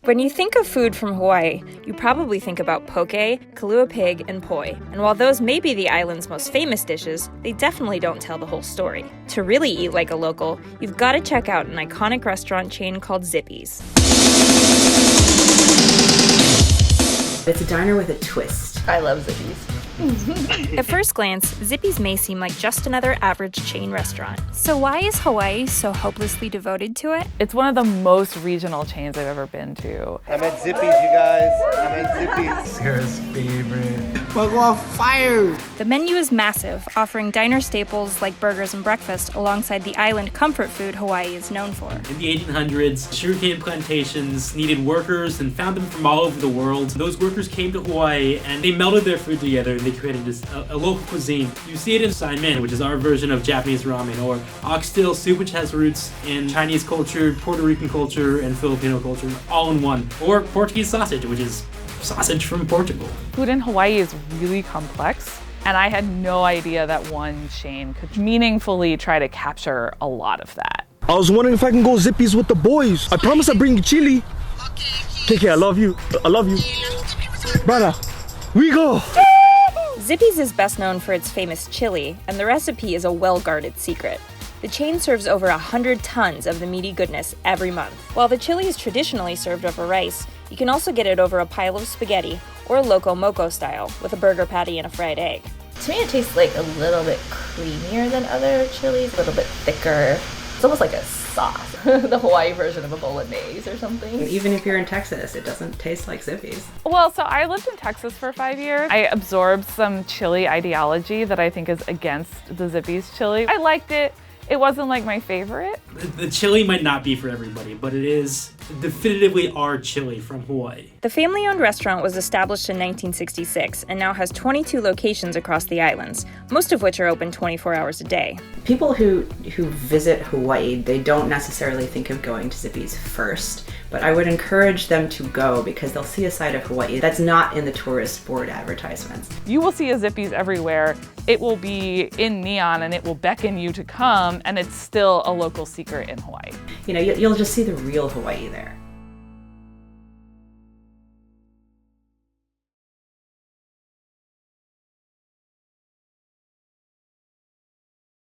When you think of food from Hawaii, you probably think about poke, kalua pig, and poi. And while those may be the island's most famous dishes, they definitely don't tell the whole story. To really eat like a local, you've got to check out an iconic restaurant chain called Zippy's. It's a diner with a twist. I love Zippy's. At first glance, Zippy's may seem like just another average chain restaurant. So why is Hawaii so hopelessly devoted to it? It's one of the most regional chains I've ever been to. I'm at Zippy's, you guys. I'm at Zippy's. Sarah's favorite. We're on fire! The menu is massive, offering diner staples like burgers and breakfast alongside the island comfort food Hawaii is known for. In the 1800s, sugarcane plantations needed workers and found them from all over the world. Those workers came to Hawaii and they melded their food together and they created a local cuisine. You see it in saimin, which is our version of Japanese ramen, or oxtail soup, which has roots in Chinese culture, Puerto Rican culture, and Filipino culture, all in one. Or Portuguese sausage, which is sausage from Portugal. Food in Hawaii is really complex, and I had no idea that one chain could meaningfully try to capture a lot of that. I was wondering if I can go Zippy's with the boys. I promise I'll bring you chili. Take care, I love you. I love you. Brother, we go! Zippy's is best known for its famous chili, and the recipe is a well-guarded secret. The chain serves over 100 tons of the meaty goodness every month. While the chili is traditionally served over rice, you can also get it over a pile of spaghetti, or loco moco style, with a burger patty and a fried egg. To me, it tastes like a little bit creamier than other chilies, a little bit thicker. It's almost like a sauce, the Hawaii version of a bolognese or something. Even if you're in Texas, it doesn't taste like Zippy's. Well, so I lived in Texas for 5 years. I absorbed some chili ideology that I think is against the Zippy's chili. I liked it. It wasn't like my favorite. The chili might not be for everybody, but it is definitively our chili from Hawaii. The family-owned restaurant was established in 1966 and now has 22 locations across the islands, most of which are open 24 hours a day. People who visit Hawaii, they don't necessarily think of going to Zippy's first, but I would encourage them to go because they'll see a side of Hawaii that's not in the tourist board advertisements. You will see a Zippy's everywhere. It will be in neon and it will beckon you to come, and it's still a local secret in Hawaii. You know, you'll just see the real Hawaii there.